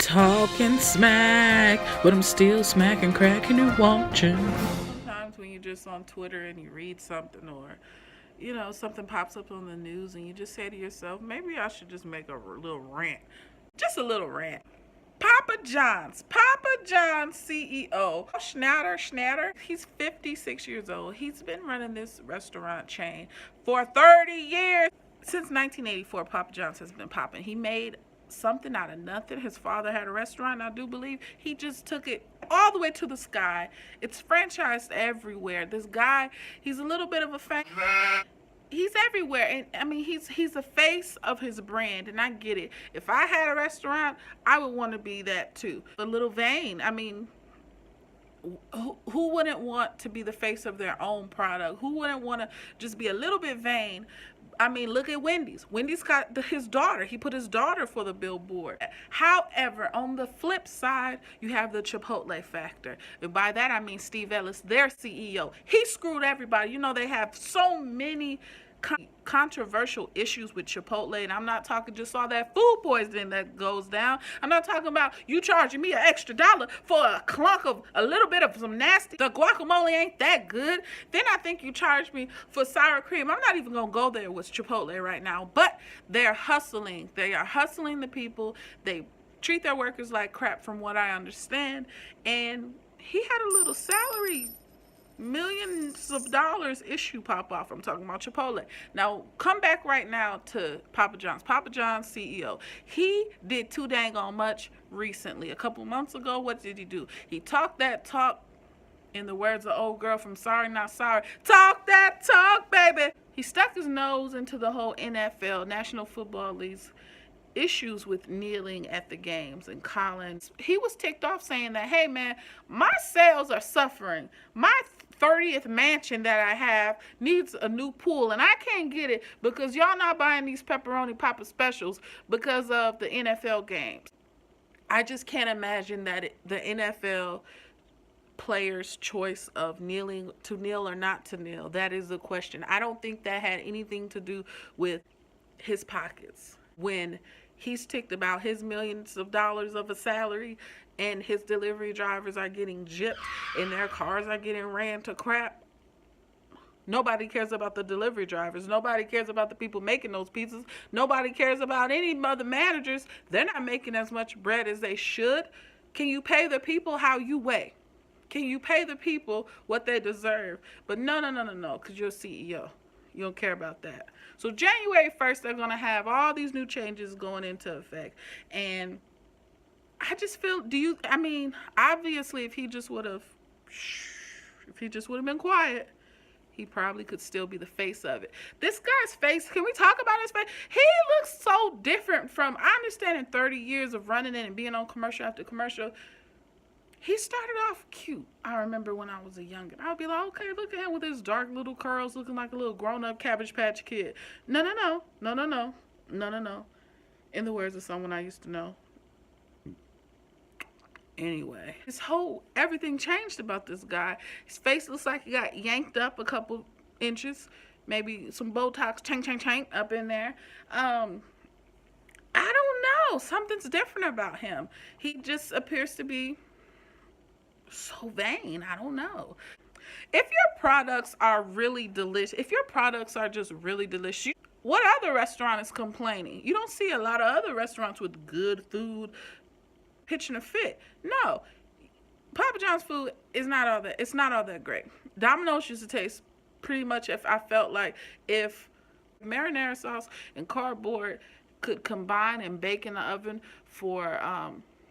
Talking smack, but I'm still smacking crack and you're watching. Sometimes when you're just on Twitter and you read something or, something pops up on the news and you just say to yourself, maybe I should just make a little rant. Just a little rant. Papa John's CEO, Schnatter, he's 56 years old. He's been running this restaurant chain for 30 years. Since 1984, Papa John's has been popping. He made something out of nothing. His father had a restaurant, I do believe. He just took it all the way to the sky. It's franchised everywhere. This guy, he's a little bit of a fan. He's everywhere, and I mean, he's the face of his brand, and I get it. If I had a restaurant, I would want to be that too. A little vain. I mean, who wouldn't want to be the face of their own product? Who wouldn't want to just be a little bit vain? I mean, look at Wendy's. Wendy's got his daughter. He put his daughter for the billboard. However, on the flip side, you have the Chipotle factor. And by that, I mean Steve Ellis, their CEO. He screwed everybody. You know, they have so many controversial issues with Chipotle, and I'm not talking just all that food poisoning that goes down. I'm not talking about you charging me an extra $1 for a clunk of a little bit of some nasty. The guacamole ain't that good. Then I think you charge me for sour cream. I'm not even gonna go there with Chipotle right now, but they're hustling. They are hustling the people. They treat their workers like crap, from what I understand. And he had a little salary, millions of dollars issue pop off. I'm talking about Chipotle. Now, come back right now to Papa John's. Papa John's CEO. He did too dang on much recently. A couple months ago, what did he do? He talked that talk, in the words of old girl from Sorry Not Sorry. Talk that talk, baby. He stuck his nose into the whole NFL, National Football League's issues with kneeling at the games and Collins. He was ticked off saying that, hey man, my sales are suffering. My 30th mansion that I have needs a new pool and I can't get it because y'all not buying these pepperoni papa specials because of the NFL games. I just can't imagine that the NFL players' choice of to kneel or not to kneel, that is the question. I don't think that had anything to do with his pockets. When he's ticked about his millions of dollars of a salary and his delivery drivers are getting gypped and their cars are getting ran to crap, nobody cares about the delivery drivers. Nobody cares about the people making those pizzas. Nobody cares about any other managers. They're not making as much bread as they should. Can you pay the people how you weigh? Can you pay the people what they deserve? But no, because you're a CEO. You don't care about that. So January 1st, they're going to have all these new changes going into effect. And I just feel, obviously if he just would have been quiet, he probably could still be the face of it. This guy's face, can we talk about his face? He looks so different from, I understand in 30 years of running it and being on commercial after commercial, he started off cute. I remember when I was a youngin', I would be like, okay, look at him with his dark little curls looking like a little grown-up Cabbage Patch Kid. No. In the words of someone I used to know. Anyway, everything changed about this guy. His face looks like he got yanked up a couple inches. Maybe some Botox, chang, up in there. I don't know. Something's different about him. He just appears to be so vain. I don't know. If your products are really delicious, if your products are just really delicious, what other restaurant is complaining? You don't see a lot of other restaurants with good food pitching a fit. No, Papa John's food is not all that. It's not all that great. Domino's used to taste pretty much, if marinara sauce and cardboard could combine and bake in the oven for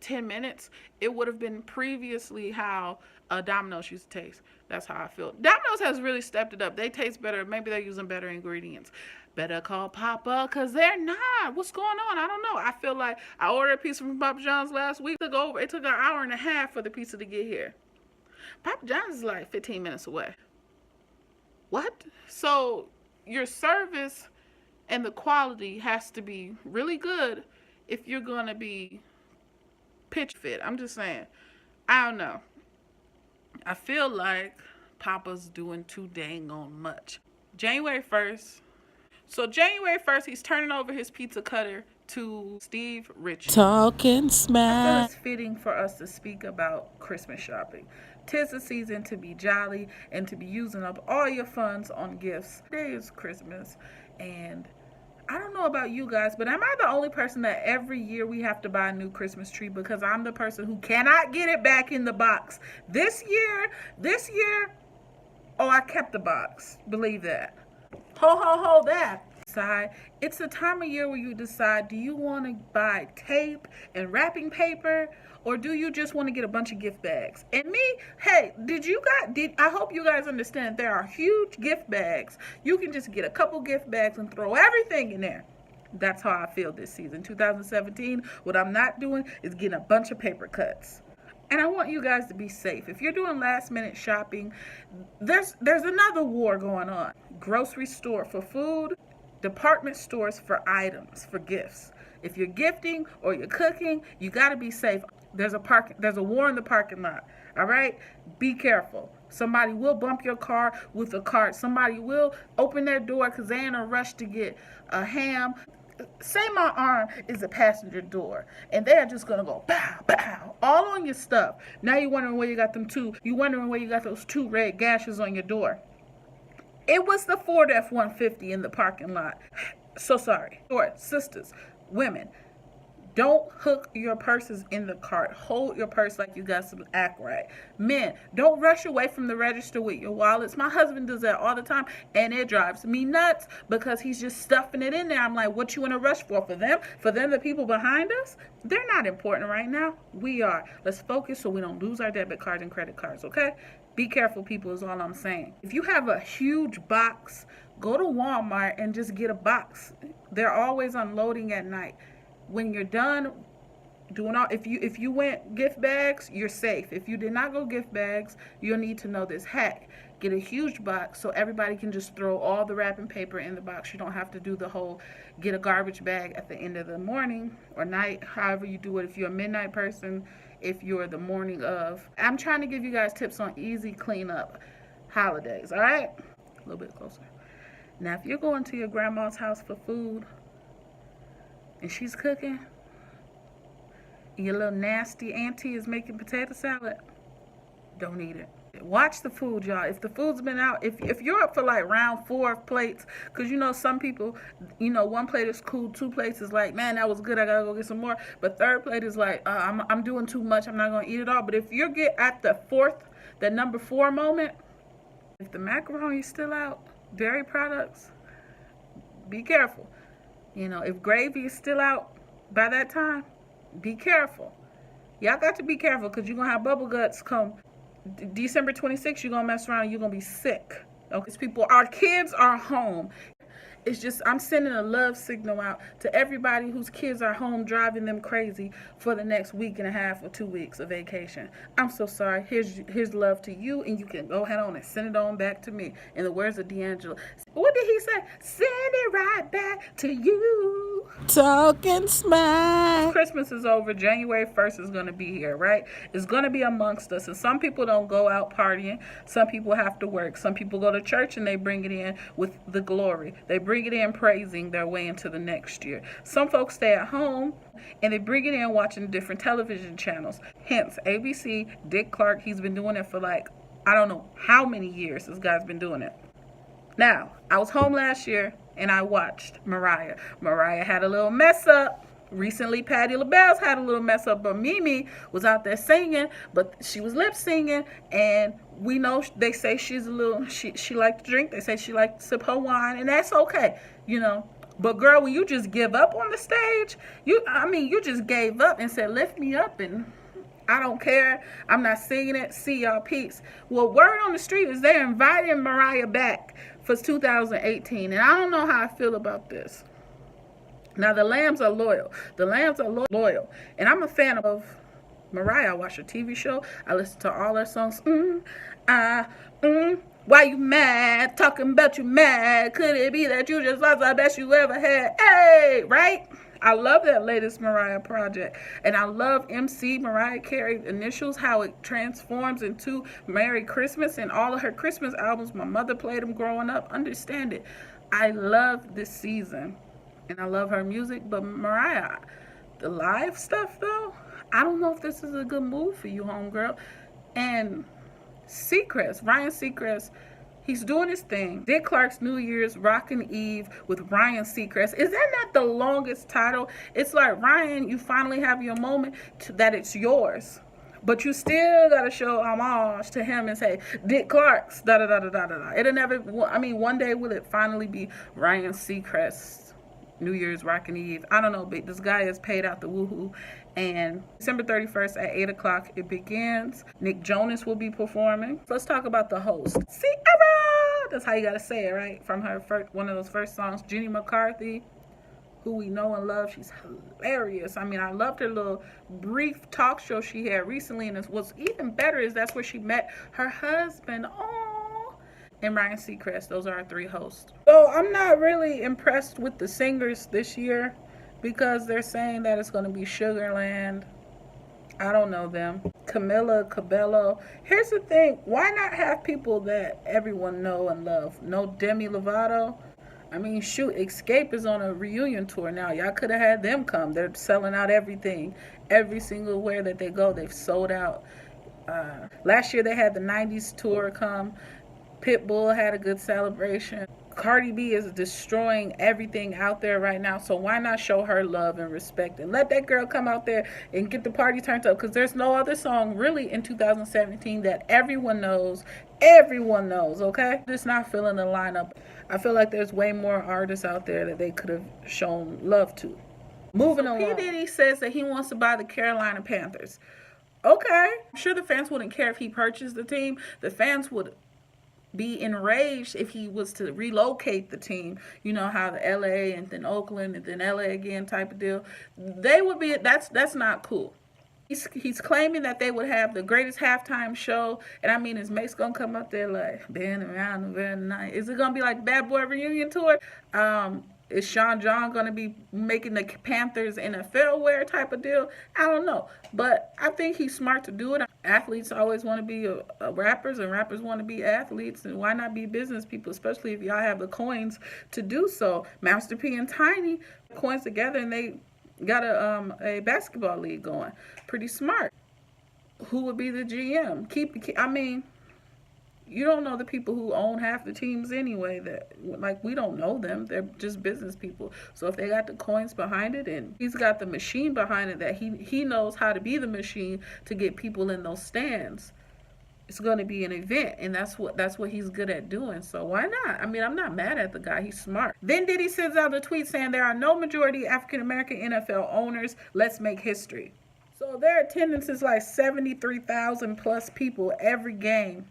10 minutes, it would have been previously how Domino's used to taste. That's how I feel. Domino's has really stepped it up. They taste better. Maybe they're using better ingredients. Better call Papa, because they're not. What's going on? I don't know. I feel like I ordered a pizza from Papa John's last week. It took an hour and a half for the pizza to get here. Papa John's is like 15 minutes away. What? So your service and the quality has to be really good if you're going to be pitch fit. I'm just saying. I don't know. I feel like Papa's doing too dang on much. January 1st, he's turning over his pizza cutter to Steve Ritchie. Talking I feel smack. it's fitting for us to speak about Christmas shopping. 'Tis the season to be jolly and to be using up all your funds on gifts. Today is Christmas, and I don't know about you guys, but am I the only person that every year we have to buy a new Christmas tree because I'm the person who cannot get it back in the box? This year, oh, I kept the box. Believe that. Ho, ho, ho, that. It's the time of year where you decide, do you want to buy tape and wrapping paper, or do you just want to get a bunch of gift bags? And me, hey, I hope you guys understand there are huge gift bags. You can just get a couple gift bags and throw everything in there. That's how I feel this season. 2017, what I'm not doing is getting a bunch of paper cuts. And I want you guys to be safe. If you're doing last minute shopping, there's another war going on. Grocery store for food, department stores for items, for gifts. If you're gifting or you're cooking, you got to be safe. There's a war in the parking lot. All right? Be careful. Somebody will bump your car with a cart. Somebody will open their door because they're in a rush to get a ham. Say my arm is a passenger door, and they're just gonna go pow pow all on your stuff. Now you're wondering where you got those two red gashes on your door. It was the Ford F-150 in the parking lot. So sorry. Sisters, women, don't hook your purses in the cart. Hold your purse like you got some act right. Men, don't rush away from the register with your wallets. My husband does that all the time, and it drives me nuts because he's just stuffing it in there. I'm like, what you in a rush for? For them? For them, the people behind us? They're not important right now. We are. Let's focus so we don't lose our debit cards and credit cards, okay? Be careful, people, is all I'm saying. If you have a huge box, go to Walmart and just get a box. They're always unloading at night. When you're done doing all, if you went gift bags, you're safe. If you did not go gift bags, you'll need to know this hack. Get a huge box so everybody can just throw all the wrapping paper in the box. You don't have to do the whole get a garbage bag at the end of the morning or night, however you do it. If you're a midnight person, if you're the morning of. I'm trying to give you guys tips on easy cleanup holidays, all right? A little bit closer. Now, if you're going to your grandma's house for food, and she's cooking, and your little nasty auntie is making potato salad, don't eat it. Watch the food, y'all. If the food's been out, if you're up for like round 4 of plates, because some people, one plate is cool, 2 plates is like, man, that was good, I gotta go get some more. But 3rd plate is like, I'm doing too much, I'm not gonna eat it all. But if you get at the number 4 moment, if the macaroni's still out, dairy products, be careful. If gravy is still out by that time, be careful. Y'all got to be careful because you're going to have bubble guts come December 26th. You're going to mess around and you're going to be sick. Okay, people, our kids are home. It's just, I'm sending a love signal out to everybody whose kids are home driving them crazy for the next week and a half or 2 weeks of vacation. I'm so sorry. Here's love to you, and you can go ahead on and send it on back to me. In the words of D'Angelo, what did he say? Send it right back to you. Talking smack. Christmas is over. January 1st is going to be here, right? It's going to be amongst us. And some people don't go out partying. Some people have to work. Some people go to church and they bring it in with the glory. They bring it in praising their way into the next year. Some folks stay at home and they bring it in watching different television channels. Hence, ABC, Dick Clark, he's been doing it for like, I don't know how many years this guy's been doing it. Now, I was home last year and I watched Mariah. Mariah had a little mess up. Recently, Patti LaBelle's had a little mess up, but Mimi was out there singing, but she was lip singing, and we know they say she's a little, she liked to drink. They say she liked to sip her wine, and that's okay, But girl, when you just give up on the stage, you just gave up and said, lift me up, and I don't care. I'm not singing it. See y'all, peace. Well, word on the street is they're inviting Mariah back for 2018, and I don't know how I feel about this. Now, the Lambs are loyal. Loyal. And I'm a fan of Mariah. I watch her TV show. I listen to all her songs. Why you mad? Talking about you mad. Could it be that you just lost the best you ever had? Hey, right? I love that latest Mariah project. And I love MC Mariah Carey initials, how it transforms into Merry Christmas and all of her Christmas albums. My mother played them growing up. Understand it. I love this season. And I love her music, but Mariah, the live stuff though, I don't know if this is a good move for you, homegirl. And Seacrest, Ryan Seacrest, he's doing his thing. Dick Clark's New Year's Rockin' Eve with Ryan Seacrest. Is that not the longest title? It's like, Ryan, you finally have your moment that it's yours. But you still gotta show homage to him and say, Dick Clark's, da da da da da da. It'll never, I mean, one day will it finally be Ryan Seacrest's New Year's Rockin' Eve? I don't know, but this guy has paid out the woohoo. And December 31st at 8 o'clock, it begins. Nick Jonas will be performing. Let's talk about the host. Ciara! That's how you gotta say it, right? From her first, one of those first songs, Jenny McCarthy, who we know and love. She's hilarious. I mean, I loved her little brief talk show she had recently, and what's even better is that's where she met her husband. Oh, and Ryan Seacrest. Those are our three hosts. So I'm not really impressed with the singers this year because they're saying that it's going to be Sugarland. I don't know them. Camila Cabello. Here's the thing. Why not have people that everyone know and love? No Demi Lovato. I mean, shoot, Escape is on a reunion tour now. Y'all could have had them come. They're selling out everything. Every single where that they go, they've sold out. Last year they had the 90s tour come. Pitbull had a good celebration. Cardi B is destroying everything out there right now, so why not show her love and respect and let that girl come out there and get the party turned up? Because there's no other song really in 2017 that everyone knows. Everyone knows, okay? Just not filling the lineup. I feel like there's way more artists out there that they could have shown love to. Moving along. p.diddy says that he wants to buy the Carolina Panthers. Okay. I'm sure the fans wouldn't care if he purchased the team. The fans would be enraged if he was to relocate the team. You know how the LA and then Oakland and then LA again type of deal. They would be, that's not cool. He's claiming that they would have the greatest halftime show, and I mean, is Mace gonna come up there like been around the very night? Is it gonna be like Bad Boy reunion tour? Is Sean John gonna be making the Panthers NFL wear type of deal? I don't know, but I think he's smart to do it. Athletes always want to be rappers, and rappers want to be athletes, and why not be business people, especially if y'all have the coins to do so. Master P and Tiny coins together, and they got a basketball league going. Pretty smart. Who would be the GM? I mean, you don't know the people who own half the teams anyway. That, like, we don't know them. They're just business people. So if they got the coins behind it, and he's got the machine behind it, that he knows how to be the machine to get people in those stands, it's going to be an event, and that's what he's good at doing. So why not? I mean, I'm not mad at the guy. He's smart. Then Diddy sends out a tweet saying there are no majority African American NFL owners. Let's make history. So their attendance is like 73,000 plus people every game.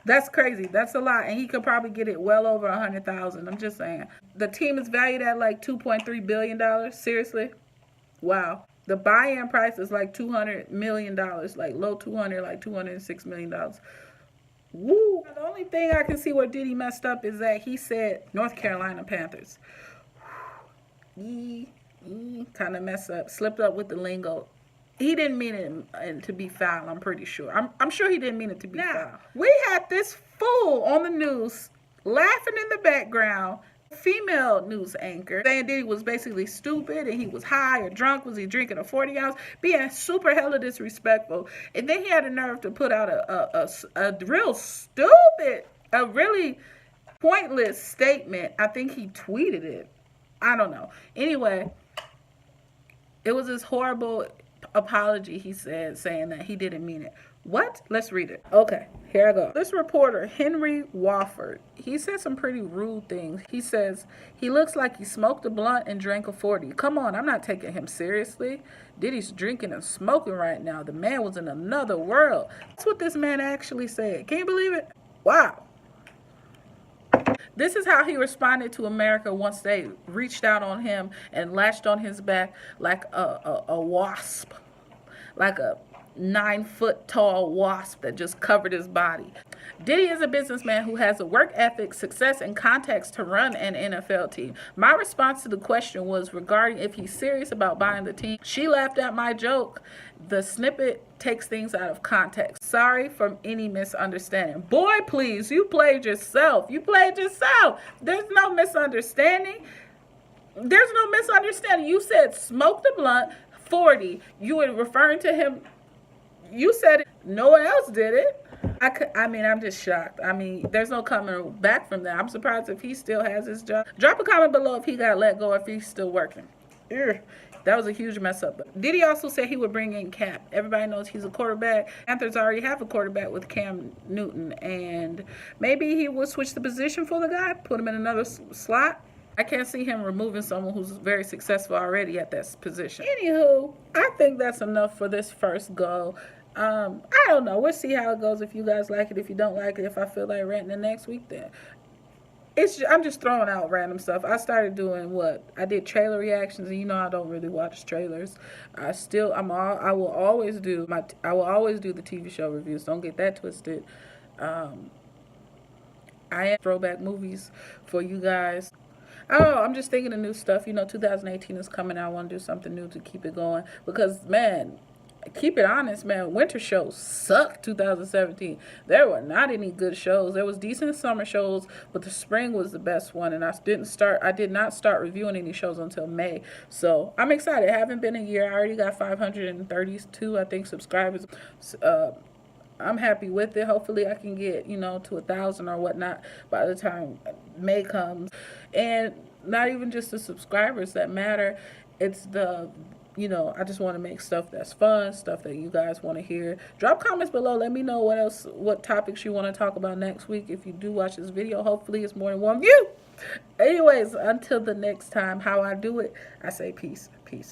That's crazy. That's a lot, and he could probably get it well over 100,000. I'm just saying. The team is valued at like $2.3 billion. Seriously? Wow. The buy-in price is like $200 million, like low 200, like $206 million. Woo! The only thing I can see where Diddy messed up is that he said North Carolina Panthers. Kind of messed up, slipped up with the lingo. He didn't mean it to be foul, I'm pretty sure. I'm sure he didn't mean it to be foul. We had this fool on the news laughing in the background, female news anchor, saying Diddy was basically stupid and he was high or drunk. Was he drinking a 40 ounce? Being super hella disrespectful. And then he had the nerve to put out a real stupid, a really pointless statement. I think he tweeted it. I don't know. Anyway, it was this horrible apology he said, saying that he didn't mean it. What? Let's read it. Okay, here I go. This reporter, Henry Wofford, he said some pretty rude things. He says, he looks like he smoked a blunt and drank a 40. Come on, I'm not taking him seriously. Diddy's drinking and smoking right now. The man was in another world. That's what this man actually said. Can you believe it? Wow. This is how he responded to America once they reached out on him and latched on his back like a wasp. Like a 9-foot tall wasp that just covered his body. Diddy is a businessman who has a work ethic, success, and contacts to run an NFL team. My response to the question was regarding if he's serious about buying the team. She laughed at my joke. The snippet takes things out of context. Sorry for any misunderstanding. Boy, please, you played yourself. You played yourself. There's no misunderstanding. There's no misunderstanding. You said smoke the blunt, 40. You were referring to him. You said it. No one else did it. I mean, I'm just shocked. I mean, there's no coming back from that. I'm surprised if he still has his job. Drop a comment below if he got let go or if he's still working. Ugh. That was a huge mess up. Diddy also said he would bring in Cap. Everybody knows he's a quarterback. Panthers already have a quarterback with Cam Newton, and maybe he will switch the position for the guy, put him in another slot. I can't see him removing someone who's very successful already at that position. Anywho, I think that's enough for this first go. I don't know. We'll see how it goes. If you guys like it, if you don't like it, if I feel like ranting the next week, then I'm just throwing out random stuff. I started doing I did trailer reactions, and I don't really watch trailers. I will always do the TV show reviews. Don't get that twisted. I am throwback movies for you guys. Oh, I'm just thinking of new stuff. 2018 is coming. I want to do something new to keep it going because, man, keep it honest, man. Winter shows sucked 2017. There were not any good shows. There was decent summer shows, but the spring was the best one. And I did not start reviewing any shows until May. So I'm excited. I haven't been a year. I already got 532, I think, subscribers. I'm happy with it. Hopefully I can get, to 1,000 or whatnot by the time May comes. And not even just the subscribers that matter. It's I just want to make stuff that's fun, stuff that you guys want to hear. Drop comments below. Let me know what topics you want to talk about next week. If you do watch this video, hopefully it's more than one view. Anyways, until the next time, how I do it, I say peace. Peace.